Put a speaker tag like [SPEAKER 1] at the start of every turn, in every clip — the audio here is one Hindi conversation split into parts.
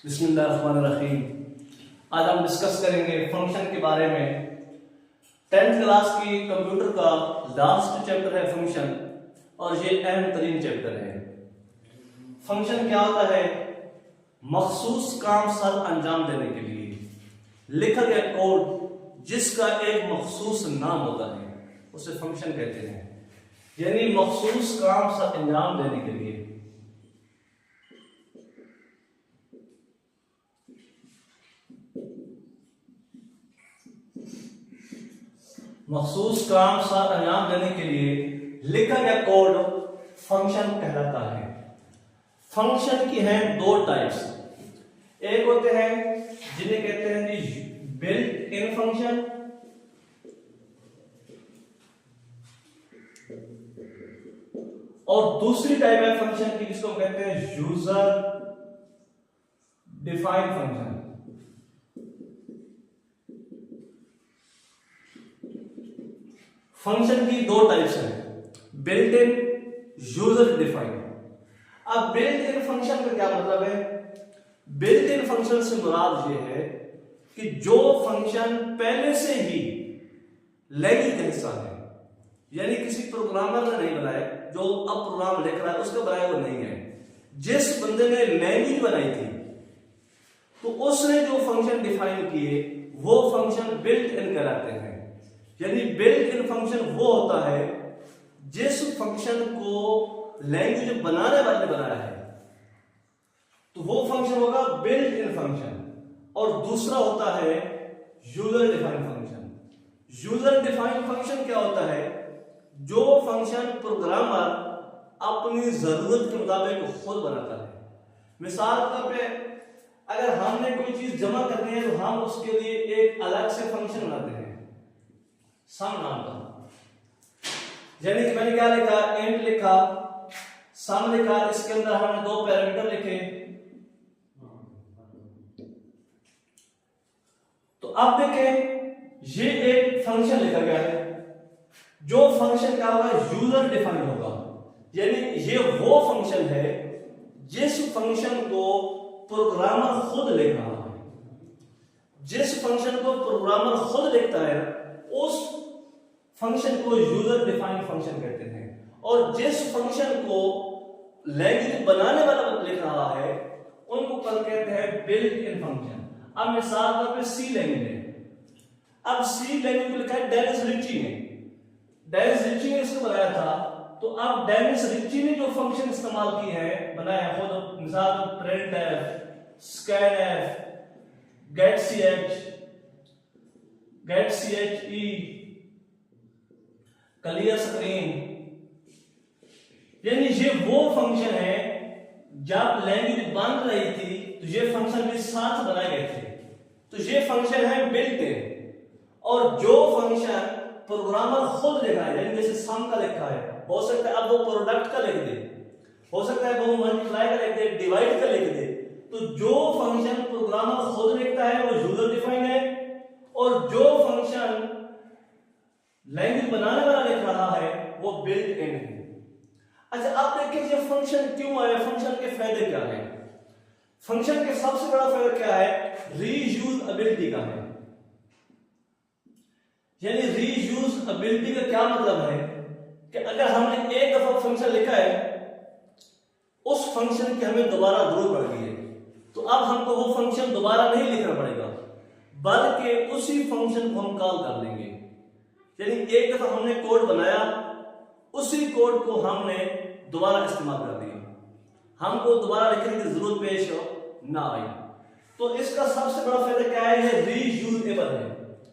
[SPEAKER 1] बिस्मिल्लाहिर्रहमानिर्रहीम। आज हम डिस्कस करेंगे फंक्शन के बारे में। 10th क्लास की कंप्यूटर का लास्ट चैप्टर है फंक्शन, और ये अहम तरीन चैप्टर है। फंक्शन क्या होता है? मखसूस काम सर अंजाम देने के लिए लिखा गया कोड जिसका एक मखसूस नाम होता है उसे फंक्शन कहते हैं। यानी मखसूस काम सर अंजाम देने के लिए मखसूस काम साथ अंजाम देने के लिए लिखा गया कोड फंक्शन कहलाता है। फंक्शन की हैं दो टाइप्स। एक होते हैं जिन्हें कहते हैं जी बिल्ट इन फंक्शन, और दूसरी टाइप है फंक्शन की जिसको कहते हैं यूजर डिफाइंड फंक्शन। फंक्शन की दो टाइप्स हैं, बिल्ट इन, यूजर डिफाइंड। अब बिल्ट इन फंक्शन का क्या मतलब है? बिल्ट इन फंक्शन से मुराद ये है कि जो फंक्शन पहले से ही लैंग्वेज का हिस्सा है, यानी किसी प्रोग्रामर ने नहीं बनाया, जो अब प्रोग्राम लिख रहा है उसका बनाया वो नहीं है। जिस बंदे ने लैंग्वेज बनाई थी तो उसने जो फंक्शन डिफाइन किए वो फंक्शन बिल्ट इन कहलाते हैं। यानी बिल्ट इन फंक्शन वो होता है जिस फंक्शन को लैंग्वेज बनाने वाले ने बनाया है, तो वो फंक्शन होगा बिल्ट इन फंक्शन। और दूसरा होता है user defined function. User defined function क्या होता है? जो फंक्शन प्रोग्रामर अपनी जरूरत के मुताबिक खुद बनाता है। मिसाल के तौर पे अगर हमने कोई चीज जमा करनी है तो हम उसके लिए एक अलग से फंक्शन बनाते हैं सम नाम का। यानी कि मैंने क्या लिखा, इंट लिखा, सम लिखा, इसके अंदर हमने दो पैरामीटर लिखे। तो अब देखें ये एक फंक्शन लिखा गया है, जो फंक्शन क्या होगा? यूजर डिफाइन होगा। यानी ये वो फंक्शन है जिस फंक्शन को प्रोग्रामर खुद लिख रहा है। जिस फंक्शन को प्रोग्रामर खुद लिखता है उस फंक्शन को यूजर डिफाइंड फंक्शन कहते हैं। और जिस फंक्शन को लैंग्वेज बनाने वाला लिख रहा है उनको कल कहते हैं बिल्ट इन फंक्शन। अब मिसाल के तौर पे सी लैंग्वेज है। अब सी लैंग्वेज को लिखा है डेनिस रिची ने। डेनिस रिची ने इसको बनाया था, तो अब डेनिस रिची ने जो फंक्शन इस्तेमाल की है, बनाया है खुद, मिसाल print F, scan F, get C H E, clear screen, यानी ये वो फंक्शन है जब लैंग्वेज बन रही थी तो ये फंक्शन भी साथ बनाए गए थे। तो ये फंक्शन है बिल्ट इन। और जो फंक्शन प्रोग्रामर खुद लिखा है, यानी जैसे सम का लिखा है, हो सकता है अब वो प्रोडक्ट का लिख दे, हो सकता है वो मल्टीप्लाई का लिख दे, डिवाइड का लिख दे। तो जो फंक्शन प्रोग्रामर खुद लिखता है वो यूजर डिफाइंड है, और जो फंक्शन लैंग्वेज बनाने वाला लिख रहा है वो बिल्ट इन है। अच्छा, आप देखिए ये फंक्शन क्यों आया, फंक्शन के फायदे क्या है? फंक्शन के सबसे बड़ा फायदा क्या है? रीयूजेबिलिटी का है। यानी रीयूजेबिलिटी का क्या मतलब है कि अगर हमने एक दफा फंक्शन लिखा है, उस फंक्शन की हमें दोबारा जरूरत पड़ गई है, तो अब हमको वो फंक्शन दोबारा नहीं लिखना पड़ेगा, बल्कि उसी फंक्शन को हम कॉल कर लेंगे। यानी एक दफा हमने कोड बनाया, उसी कोड को हमने दोबारा इस्तेमाल कर दिया, हमको दोबारा लिखने की जरूरत पेश ना आई। तो इसका सबसे बड़ा फायदा क्या है? ये रीयूजेबल है,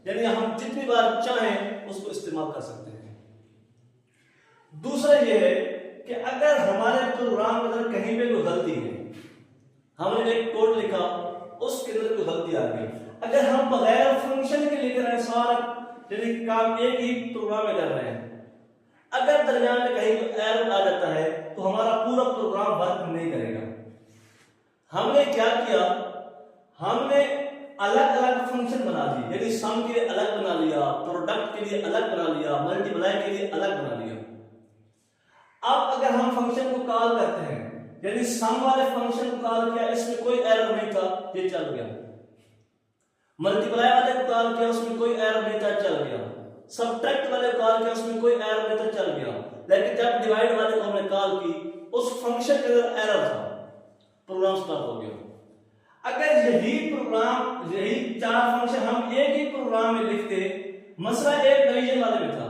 [SPEAKER 1] यानी हम जितनी बार चाहें उसको इस्तेमाल कर सकते हैं। दूसरा ये है कि अगर हमारे प्रोग्राम के अंदर कहीं पे कोई गलती है, हमने एक कोड लिखा, उसके अंदर कोई गलती आ गई, अगर हम बगैर फंक्शन के लिख रहे हैं, सारा यानी काम एक ही प्रोग्राम में कर रहे हैं, अगर दरमियान में कहीं एरर आ जाता है तो हमारा पूरा प्रोग्राम वर्क नहीं करेगा। हमने क्या किया, हमने अलग अलग फंक्शन बना दिए, यानी सम के लिए अलग बना लिया, प्रोडक्ट के लिए अलग बना लिया, मल्टीप्लाई के लिए अलग बना लिया। अब अगर हम फंक्शन को कॉल करते हैं, यानी सम वाले फंक्शन को कॉल किया, इसमें कोई एरर नहीं था, ये चल गया। मल्टीप्लाई वाले को कॉल किया, उसमें कोई एरर नहीं था, चल गया। सब्ट्रैक्ट वाले को कॉल किया, उसमें कोई एरर नहीं था, चल गया। लेकिन जब डिवाइड वाले को हमने कॉल की, उस फंक्शन के अंदर एरर था, प्रोग्राम स्टॉप हो गया। अगर यही प्रोग्राम, यही 4 फंक्शन हम एक ही प्रोग्राम में लिखते, मसला एक डिवीजन वाले में था।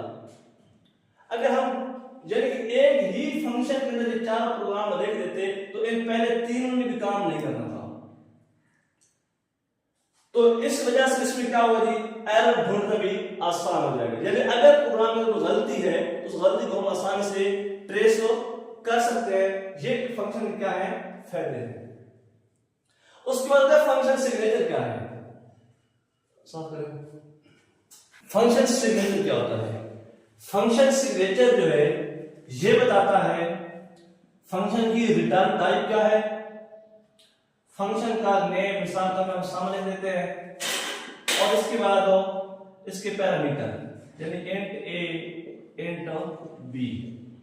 [SPEAKER 1] अगर हम यानी कि एक ही फंक्शन के अंदर 4 प्रोग्राम लिख देते तो इन पहले 3 में भी काम नहीं करना था। तो इस वजह से इसमें क्या होगा जी, एरर ढूंढना भी आसान हो जाएगा। यानी अगर प्रोग्राम में कोई गलती है तो उस गलती को हम आसानी से ट्रेस कर सकते हैं। ये फंक्शन क्या है, फायदे हैं। उसके बाद फंक्शन सिग्नेचर क्या है, साफ करें। फंक्शन सिग्नेचर क्या होता है? फंक्शन सिग्नेचर जो है ये बताता है फंक्शन की रिटर्न टाइप क्या है, फंक्शन का नेम मिसाल का हम सामने देते हैं, और इसके बाद इसके पैरामीटर यानी इंट ए इंट बी,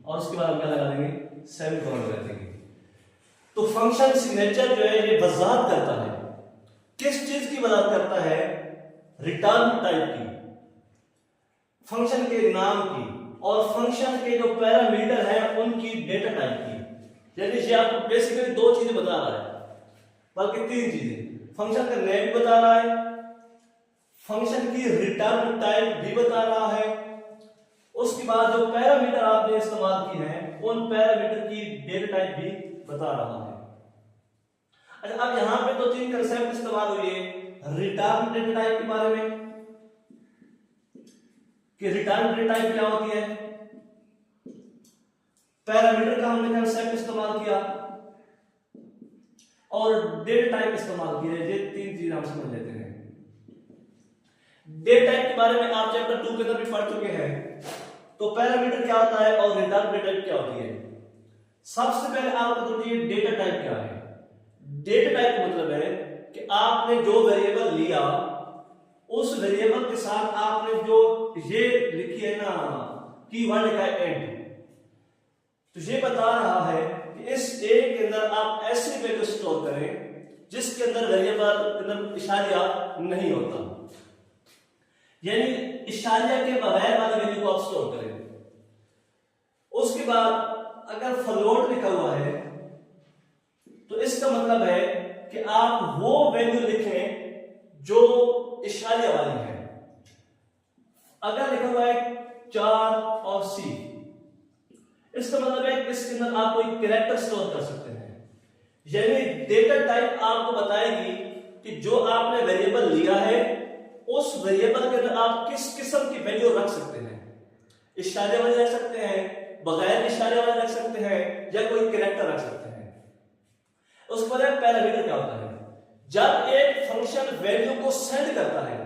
[SPEAKER 1] और उसके बाद हम क्या लगा देंगे, सेमीकोलन लगा देंगे। तो फंक्शन सिग्नेचर जो है ये वजाहत करता है, किस चीज की वजाहत करता है, रिटर्न टाइप की, फंक्शन के नाम की, और फंक्शन के जो पैरामीटर है उनकी डेटा टाइप की। यानी ये आपको बेसिकली 2 चीजें बता रहा है, बल्कि 3 चीजें। फंक्शन का नेम बता रहा है, फंक्शन की रिटर्न टाइप भी बता रहा है, उसके बाद जो पैरामीटर आपने इस्तेमाल किए हैं उन पैरामीटर की डेटा टाइप भी बता रहा है। अच्छा, अब यहां पे तो 3 कंसेप्ट इस्तेमाल हुए, रिटर्न डेटा टाइप के बारे में कि रिटर्न डेटा टाइप क्या होती है, पैरामीटर का हमने कंसेप्ट इस्तेमाल किया, और डेटा टाइप इस्तेमाल किया। ये 3 चीज हम समझ लेते हैं। डेटा टाइप के बारे में आप चैप्टर 2 के अंदर भी पढ़ चुके हैं। तो पैरामीटर क्या होता है और रिटर्न डेटा टाइप क्या होती है। सबसे पहले आप बता दीजिए डेटा टाइप क्या है। डेटा टाइप का मतलब है कि आपने जो वेरिएबल लिया उस वेरिएबल के साथ आपने जो ये लिखी है ना कीवर्ड लिखा है एंड, तो ये बता रहा है कि इस ए के अंदर आप ऐसी वैल्यू स्टोर करें जिसके अंदर वेरिएबल के अंदर इशारिया नहीं होता, यानी इशारिया के बगैर वाली वैल्यू को आप स्टोर करें। उसके बाद अगर फ्लोट लिखा हुआ है तो इसका मतलब है कि आप वो वैल्यू लिखें जो इशारिया वाली है। अगर लिखा हुआ है 4 और C, इसका मतलब है कि इसके अंदर आप कोई कैरेक्टर स्टोर कर सकते हैं। यानी डेटा टाइप आपको बताएगी कि जो आपने वेरिएबल लिया है उस वेरिएबल के अंदर आप किस किस्म की वैल्यू रख सकते हैं। इशारे वाले रख सकते हैं, बगैर इशारे वाले रख सकते हैं, या कोई कैरेक्टर रख सकते हैं। उसके बाद पैरामीटर क्या होता है, जब एक फंक्शन वैल्यू को सेंड करता है,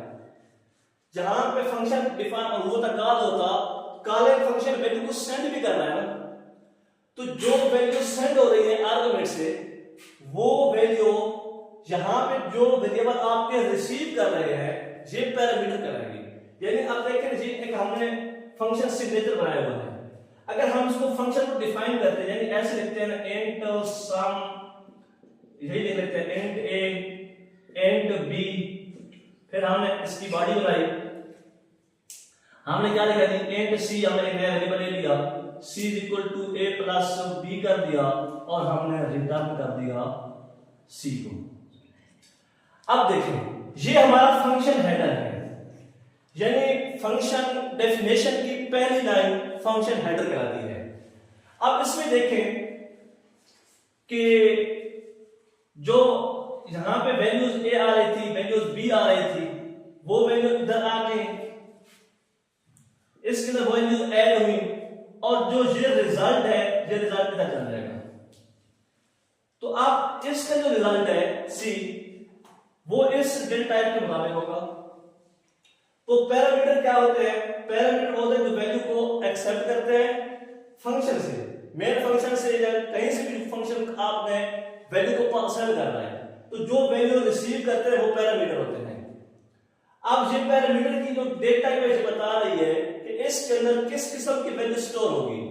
[SPEAKER 1] जहां पे फंक्शन डिफाइन होता कॉल होता, कॉल एक फंक्शन वैल्यू को सेंड भी कर रहा है ना, तो जो वैल्यू सेंड हो रही है आर्गुमेंट से, वो वैल्यू यहां पे जो वेरिएबल आपके रिसीव कर रहे हैं ये पैरामीटर कराएंगे। यानी अब देखें जी, एक हमने फंक्शन सिग्नेचर बनाया हुआ है। अगर हम इसको फंक्शन को डिफाइन करते हैं, यानी ऐसे लिखते हैं ना इंट सम, यही लिख लेते हैं इंट ए इंट बी, फिर हमने इसकी बॉडी बनाई, हमने क्या लिखा थी इंट सी, हमने एक नया वेरिएबल ले लिया c equal to a plus b कर दिया और हमने रिटर्न कर दिया c को। अब देखें ये हमारा फंक्शन हेडर है, यानी फंक्शन डेफिनेशन की पहली लाइन फंक्शन हेडर कहलाती है। अब इसमें देखें कि जो यहां पे वैल्यूज a आ रही थी, वैल्यूज b आ रही थी, वो वैल्यू इधर आ गई, इसके अंदर वैल्यूज ऐड हुई, और जो ये रिजल्ट है ये रिजल्ट इधर चल जाएगा। तो आप इसका जो रिजल्ट है c, वो इस डेटा टाइप के मुताबिक होगा। तो पैरामीटर क्या होते हैं, पैरामीटर होते हैं जो वैल्यू को एक्सेप्ट करते हैं फंक्शन से, मेन फंक्शन से, या कहीं से भी फंक्शन आपने वैल्यू को पास करना है, तो जो वैल्यू रिसीव करते हैं वो पैरामीटर होते हैं। अब ये पैरामीटर की जो डेटा टाइप है बता रही है कि इसके अंदर किस किस्म की वैल्यू स्टोर होगी,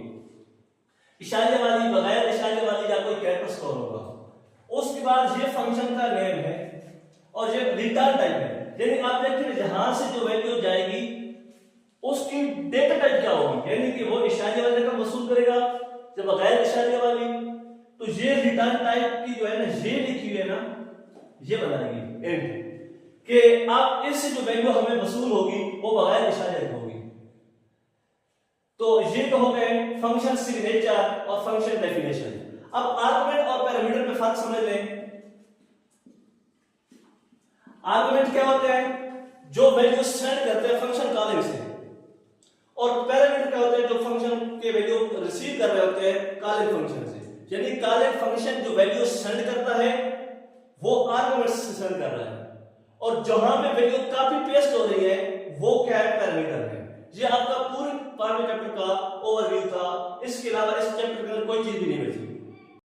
[SPEAKER 1] इशारे वाली, बगैर इशारे वाली, या कोई कैरेक्टर स्टोर होगा। उसके बाद ये फंक्शन का नेम है, और ये रिटर्न टाइप है, यानी आप देखते हैं जहां से जो वैल्यू जाएगी उसकी डेटा टाइप क्या होगी, यानी कि वो इशारे वाले रकम वसूल करेगा जब बगैर इशारे वाली। तो ये रिटर्न टाइप की जो है ना ये लिखी हुई है ना, ये बनाएगी एंड कि आप इससे जो वैल्यू हमें वसूल होगी वो बगैर इशारे की होगी। तो ये तो हो गए फंक्शन सिग्नेचर और फंक्शन डेफिनेशन। अब आर्गुमेंट और पैरामीटर में फर्क समझ लें। आर्गुमेंट क्या होते हैं, जो वैल्यू सेंड करते हैं फंक्शन कॉलिंग से, और पैरामीटर क्या होते हैं, जो फंक्शन के वैल्यू रिसीव कर रहे होते हैं कॉलिंग फंक्शन से। यानी कॉलिंग फंक्शन जो वैल्यू सेंड करता है वो आर्गुमेंट से सेंड कर रहा है, और जहां पे वैल्यू कॉपी पेस्ट हो रही है वो क्या है, पैरामीटर है। ये आपका पूरे पार्ट चैप्टर का ओवरव्यू था, इसके अलावा इस चैप्टर के अंदर कोई चीज भी नहीं बची।